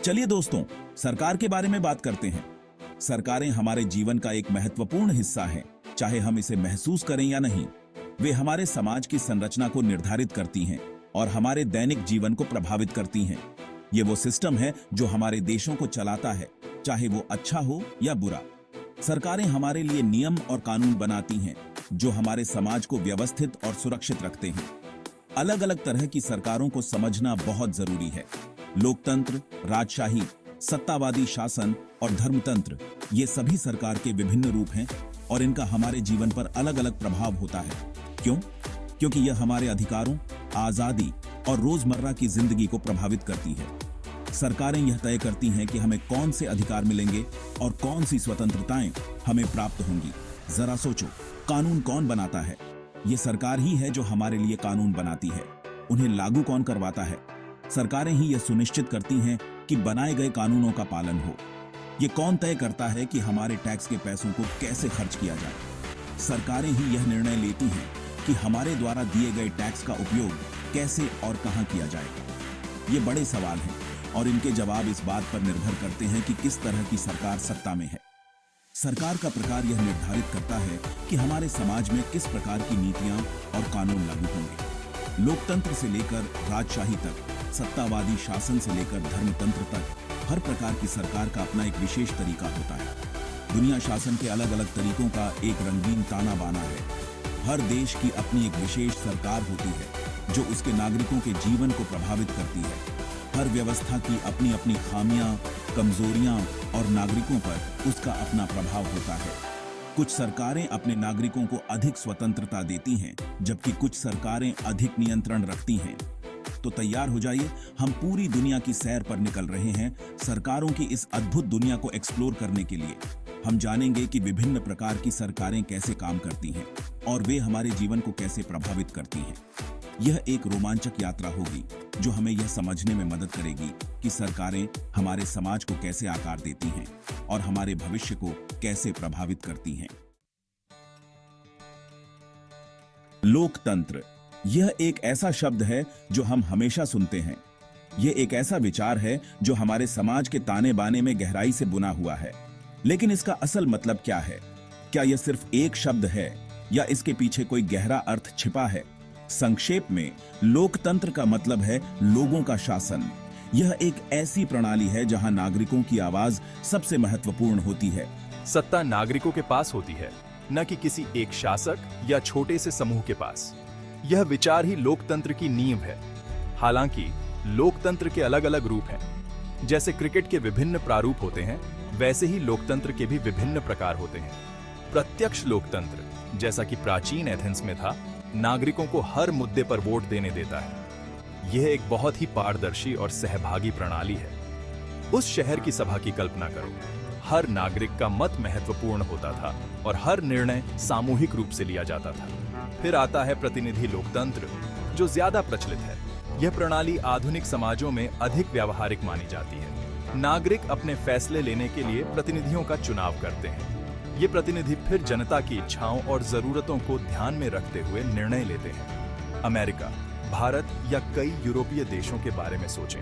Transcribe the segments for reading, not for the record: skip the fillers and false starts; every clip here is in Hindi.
चलिए दोस्तों, सरकार के बारे में बात करते हैं। सरकारें हमारे जीवन का एक महत्वपूर्ण हिस्सा हैं, चाहे हम इसे महसूस करें या नहीं। वे हमारे समाज की संरचना को निर्धारित करती हैं और हमारे दैनिक जीवन को प्रभावित करती हैं। ये वो सिस्टम है जो हमारे देशों को चलाता है, चाहे वो अच्छा हो या बुरा। सरकारें हमारे लिए नियम और कानून बनाती हैं जो हमारे समाज को व्यवस्थित और सुरक्षित रखते हैं। अलग अलग तरह की सरकारों को समझना बहुत जरूरी है। लोकतंत्र, राजशाही, सत्तावादी शासन और धर्मतंत्र, ये सभी सरकार के विभिन्न रूप हैं और इनका हमारे जीवन पर अलग अलग प्रभाव होता है। क्यों? क्योंकि यह हमारे अधिकारों, आजादी और रोजमर्रा की जिंदगी को प्रभावित करती है। सरकारें यह तय करती हैं कि हमें कौन से अधिकार मिलेंगे और कौन सी स्वतंत्रताएं हमें प्राप्त होंगी। जरा सोचो, कानून कौन बनाता है? ये सरकार ही है जो हमारे लिए कानून बनाती है। उन्हें लागू कौन करवाता है? सरकारें ही यह सुनिश्चित करती हैं कि बनाए गए कानूनों का पालन हो। ये कौन तय करता है कि हमारे टैक्स के पैसों को कैसे खर्च किया जाए? सरकारें ही यह निर्णय लेती हैं कि हमारे द्वारा दिए गए टैक्स का उपयोग कैसे और कहां किया जाएगा। ये बड़े सवाल हैं और इनके जवाब इस बात पर निर्भर करते हैं कि किस तरह की सरकार सत्ता में है। सरकार का प्रकार यह निर्धारित करता है कि हमारे समाज में किस प्रकार की नीतियां और कानून लागू होंगे। लोकतंत्र से लेकर राजशाही तक, सत्तावादी शासन से लेकर धर्मतंत्र तक, हर प्रकार की सरकार का अपना एक विशेष तरीका होता है। दुनिया शासन के अलग अलग तरीकों का एक रंगीन ताना बाना है। हर देश की अपनी एक विशेष सरकार होती है जो उसके नागरिकों के जीवन को प्रभावित करती है। हर व्यवस्था की अपनी अपनी खामियां, कमजोरियां और नागरिकों पर उसका अपना प्रभाव होता है। कुछ सरकारें अपने नागरिकों को अधिक स्वतंत्रता देती हैं, जबकि कुछ सरकारें अधिक नियंत्रण रखती हैं। तो तैयार हो जाइए, हम पूरी दुनिया की सैर पर निकल रहे हैं। सरकारों की इस अद्भुत दुनिया को एक्सप्लोर करने के लिए हम जानेंगे कि विभिन्न प्रकार की सरकारें कैसे काम करती हैं और वे हमारे जीवन को कैसे प्रभावित करती हैं। यह एक रोमांचक यात्रा होगी जो हमें यह समझने में मदद करेगी कि सरकारें हमारे समाज को कैसे आकार देती हैं और हमारे भविष्य को कैसे प्रभावित करती हैं। लोकतंत्र, यह एक ऐसा शब्द है जो हम हमेशा सुनते हैं। यह एक ऐसा विचार है जो हमारे समाज के ताने बाने में गहराई से बुना हुआ है। लेकिन इसका असल मतलब क्या है? क्या यह सिर्फ एक शब्द है या इसके पीछे कोई गहरा अर्थ छिपा है? संक्षेप में, लोकतंत्र का मतलब है लोगों का शासन। यह एक ऐसी प्रणाली है जहां नागरिकों की आवाज सबसे महत्वपूर्ण होती है। सत्ता नागरिकों के पास होती है, न कि किसी एक शासक या छोटे से समूह के पास। यह विचार ही लोकतंत्र की नींव है। हालांकि लोकतंत्र के अलग अलग रूप हैं। जैसे क्रिकेट के विभिन्न प्रारूप होते हैं, वैसे ही लोकतंत्र के भी विभिन्न प्रकार होते हैं। प्रत्यक्ष लोकतंत्र, जैसा कि प्राचीन एथेंस में था, नागरिकों को हर मुद्दे पर वोट देने देता है। यह एक बहुत ही पारदर्शी और सहभागी प्रणाली है। उस शहर की सभा की कल्पना करो। हर नागरिक का मत महत्वपूर्ण होता था और हर निर्णय सामूहिक रूप से लिया जाता था। फिर आता है प्रतिनिधि लोकतंत्र, जो ज्यादा प्रचलित है। यह प्रणाली आधुनिक समाजों में अधिक व्यावहारिक मानी जाती है। नागरिक अपने फैसले लेने के लिए प्रतिनिधियों का चुनाव करते हैं। ये प्रतिनिधि फिर जनता की इच्छाओं और जरूरतों को ध्यान में रखते हुए निर्णय लेते हैं। अमेरिका, भारत या कई यूरोपीय देशों के बारे में सोचें।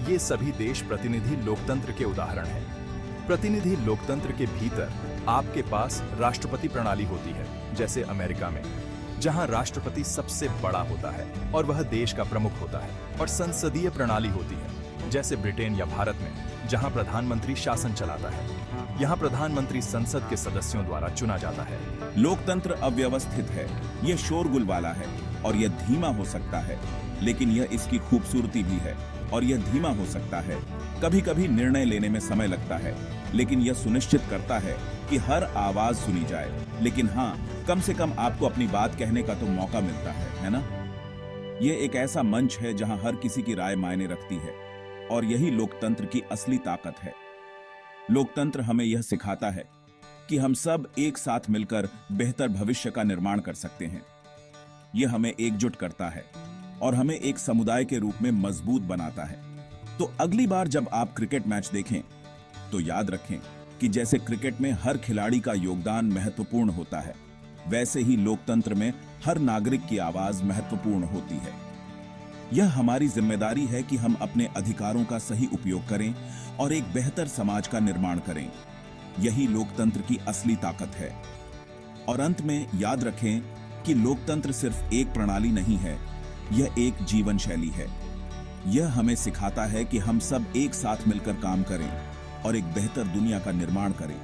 ये सभी देश प्रतिनिधि लोकतंत्र के उदाहरण हैं। प्रतिनिधि लोकतंत्र के भीतर आपके पास राष्ट्रपति प्रणाली होती है, जैसे अमेरिका में, जहां राष्ट्रपति सबसे बड़ा होता है और वह देश का प्रमुख होता है। और संसदीय प्रणाली होती है, जैसे ब्रिटेन या भारत में, जहां प्रधानमंत्री शासन चलाता है। यहाँ प्रधानमंत्री संसद के सदस्यों द्वारा चुना जाता है। लोकतंत्र अव्यवस्थित है, यह शोरगुल वाला है और यह धीमा हो सकता है, लेकिन यह इसकी खूबसूरती भी है। और यह धीमा हो सकता है, कभी कभी निर्णय लेने में समय लगता है, लेकिन यह सुनिश्चित करता है कि हर आवाज सुनी जाए। लेकिन हाँ, कम से कम आपको अपनी बात कहने का तो मौका मिलता है ना? यह एक ऐसा मंच है जहां हर किसी की राय मायने रखती है और यही लोकतंत्र की असली ताकत है। लोकतंत्र हमें यह सिखाता है कि हम सब एक साथ मिलकर बेहतर भविष्य का निर्माण कर सकते हैं। यह हमें एकजुट करता है और हमें एक समुदाय के रूप में मजबूत बनाता है। तो अगली बार जब आप क्रिकेट मैच देखें तो याद रखें कि जैसे क्रिकेट में हर खिलाड़ी का योगदान महत्वपूर्ण होता है, वैसे ही लोकतंत्र में हर नागरिक की आवाज महत्वपूर्ण होती है। यह हमारी जिम्मेदारी है कि हम अपने अधिकारों का सही उपयोग करें और एक बेहतर समाज का निर्माण करें। यही लोकतंत्र की असली ताकत है। और अंत में याद रखें कि लोकतंत्र सिर्फ एक प्रणाली नहीं है, यह एक जीवन शैली है। यह हमें सिखाता है कि हम सब एक साथ मिलकर काम करें और एक बेहतर दुनिया का निर्माण करें।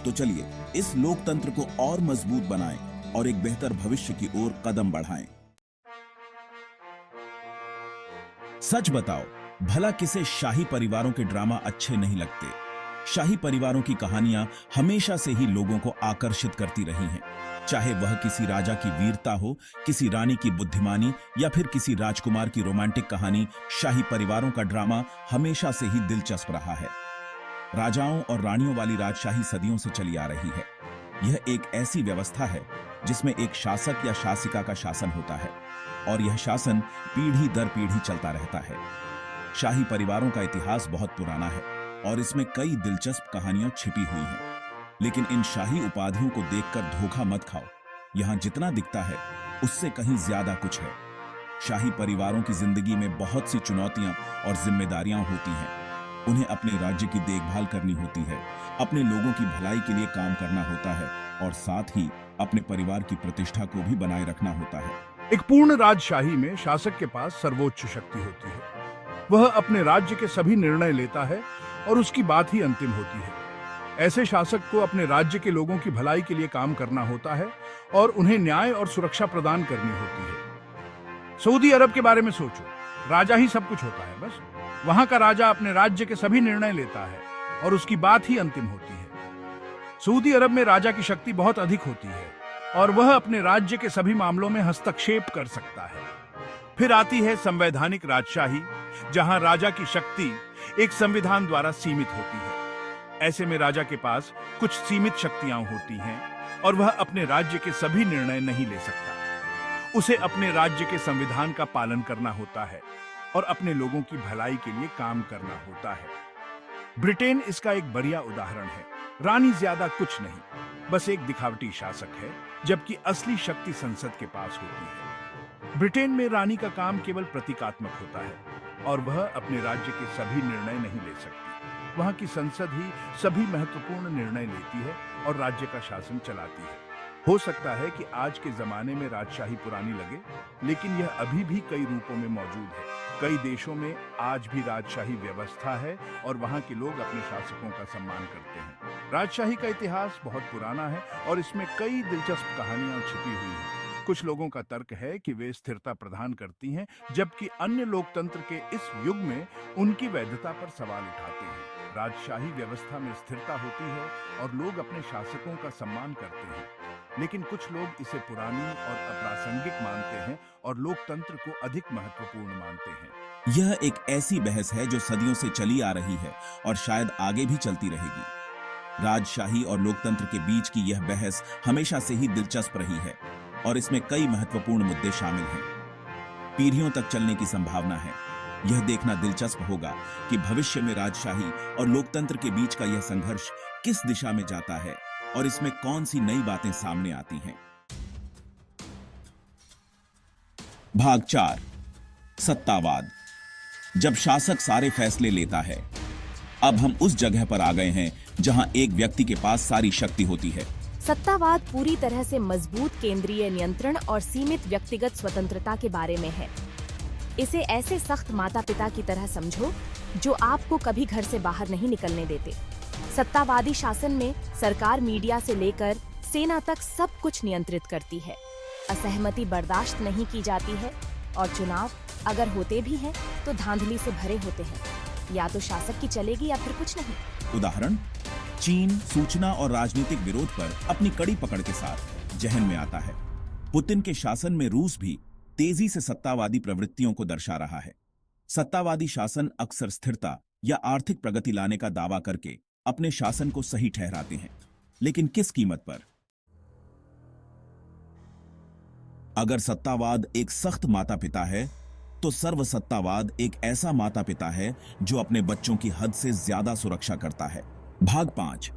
तो चलिए इस लोकतंत्र को और मजबूत बनाएं और एक बेहतर भविष्य की ओर कदम बढ़ाएं। सच बताओ, भला किसे शाही परिवारों के ड्रामा अच्छे नहीं लगते? शाही परिवारों की कहानियां हमेशा से ही लोगों को आकर्षित करती रही हैं। चाहे वह किसी राजा की वीरता हो, किसी रानी की बुद्धिमानी या फिर किसी राजकुमार की रोमांटिक कहानी, शाही परिवारों का ड्रामा हमेशा से ही दिलचस्प रहा है। राजाओं और रानियों वाली राजशाही सदियों से चली आ रही है। यह एक ऐसी व्यवस्था है जिसमें एक शासक या शासिका का शासन होता है और यह शासन पीढ़ी दर पीढ़ी चलता रहता है। शाही परिवारों का इतिहास बहुत पुराना है और इसमें कई दिलचस्प कहानियां छिपी हुई हैं। लेकिन इन शाही उपाधियों को देखकर धोखा मत खाओ। यहां जितना दिखता है उससे कहीं ज्यादा कुछ है। शाही परिवारों की जिंदगी में बहुत सी चुनौतियां और जिम्मेदारियां होती हैं। उन्हें अपने राज्य की देखभाल करनी होती है, अपने लोगों की भलाई के लिए काम करना होता है और साथ ही अपने परिवार की प्रतिष्ठा को भी बनाए रखना होता है। एक पूर्ण राजशाही में शासक के पास सर्वोच्च शक्ति होती है। वह अपने राज्य के सभी निर्णय लेता है और उसकी बात ही अंतिम होती है। ऐसे शासक को अपने राज्य के लोगों की भलाई के लिए काम करना होता है और उन्हें न्याय और सुरक्षा प्रदान करनी होती है। सऊदी अरब के बारे में सोचो, राजा ही सब कुछ होता है। बस वहां का राजा अपने राज्य के सभी निर्णय लेता है और उसकी बात ही अंतिम होती है। सऊदी अरब में राजा की शक्ति बहुत अधिक होती है और वह अपने राज्य के सभी मामलों में हस्तक्षेप कर सकता है। फिर आती है संवैधानिक राजशाही, जहां राजा की शक्ति एक संविधान द्वारा सीमित होती है। ऐसे में राजा के पास कुछ सीमित शक्तियां होती हैं और वह अपने राज्य के सभी निर्णय नहीं ले सकता। उसे अपने राज्य के संविधान का पालन करना होता है और अपने लोगों की भलाई के लिए काम करना होता है। ब्रिटेन इसका एक बढ़िया उदाहरण है। रानी ज्यादा कुछ नहीं, बस एक दिखावटी शासक है, जबकि असली शक्ति संसद के पास होती है। ब्रिटेन में रानी का काम केवल प्रतीकात्मक होता है और वह अपने राज्य के सभी निर्णय नहीं ले सकती। वहां की संसद ही सभी महत्वपूर्ण निर्णय लेती है और राज्य का शासन चलाती है। हो सकता है कि आज के जमाने में राजशाही पुरानी लगे, लेकिन यह अभी भी कई रूपों में मौजूद है। कई देशों में आज भी राजशाही व्यवस्था है और वहां के लोग अपने शासकों का सम्मान करते हैं। राजशाही का इतिहास बहुत पुराना है और इसमें कई दिलचस्प कहानियां छिपी हुई हैं। कुछ लोगों का तर्क है कि वे स्थिरता प्रदान करती हैं, जबकि अन्य लोकतंत्र के इस युग में उनकी वैधता पर सवाल उठाते हैं। राजशाही व्यवस्था में स्थिरता होती है और लोग अपने शासकों का सम्मान करते हैं, लेकिन कुछ लोग इसे पुरानी और अप्रासंगिक मानते हैं और लोकतंत्र को अधिक महत्वपूर्ण मानते हैं। यह एक ऐसी बहस है जो सदियों से चली आ रही है और शायद आगे भी चलती रहेगी। राजशाही और लोकतंत्र के बीच की यह बहस हमेशा से ही दिलचस्प रही है और इसमें कई महत्वपूर्ण मुद्दे शामिल हैं। पीढ़ियों तक चलने की संभावना है। यह देखना दिलचस्प होगा कि भविष्य में राजशाही और लोकतंत्र के बीच का यह संघर्ष किस दिशा में जाता है और इसमें कौन सी नई बातें सामने आती हैं। भाग 4, सत्तावाद। जब शासक सारे फैसले लेता है। अब हम उस जगह पर आ गए हैं जहां एक व्यक्ति के पास सारी शक्ति होती है। सत्तावाद पूरी तरह से मजबूत केंद्रीय नियंत्रण और सीमित व्यक्तिगत स्वतंत्रता के बारे में है। इसे ऐसे सख्त माता पिता की तरह समझो जो आपको कभी घर से बाहर नहीं निकलने देते। सत्तावादी शासन में सरकार मीडिया से लेकर सेना तक सब कुछ नियंत्रित करती है। असहमति बर्दाश्त नहीं की जाती है और चुनाव अगर होते भी हैं तो धांधली से भरे होते हैं। या तो शासक की चलेगी या फिर कुछ नहीं। उदाहरण, चीन सूचना और राजनीतिक विरोध पर अपनी कड़ी पकड़ के साथ जहन में आता है। पुतिन के शासन में रूस भी तेजी से सत्तावादी प्रवृत्तियों को दर्शा रहा है। सत्तावादी शासन अक्सर स्थिरता या आर्थिक प्रगति लाने का दावा करके अपने शासन को सही ठहराते हैं, लेकिन किस कीमत पर? अगर सत्तावाद एक सख्त माता पिता है तो सर्वसत्तावाद एक ऐसा माता पिता है जो अपने बच्चों की हद से ज्यादा सुरक्षा करता है। भाग 5,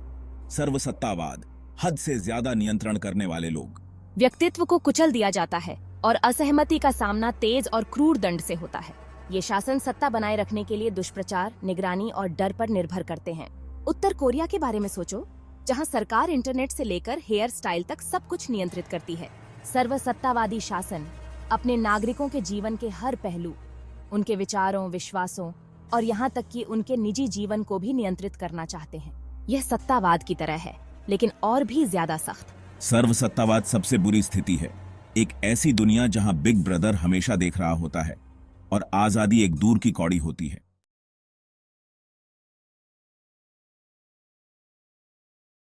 सर्वसत्तावाद, हद से ज्यादा नियंत्रण करने वाले लोग। व्यक्तित्व को कुचल दिया जाता है और असहमति का सामना तेज और क्रूर दंड से होता है। ये शासन सत्ता बनाए रखने के लिए दुष्प्रचार, निगरानी और डर पर निर्भर करते हैं। उत्तर कोरिया के बारे में सोचो, जहां सरकार इंटरनेट से लेकर हेयर स्टाइल तक सब कुछ नियंत्रित करती है। सर्वसत्तावादी शासन अपने नागरिकों के जीवन के हर पहलू, उनके विचारों, विश्वासों और यहाँ तक कि उनके निजी जीवन को भी नियंत्रित करना चाहते हैं। यह सत्तावाद की तरह है, लेकिन और भी ज्यादा सख्त। सर्वसत्तावाद सबसे बुरी स्थिति है। एक ऐसी दुनिया जहां बिग ब्रदर हमेशा देख रहा होता है और आजादी एक दूर की कौड़ी होती है।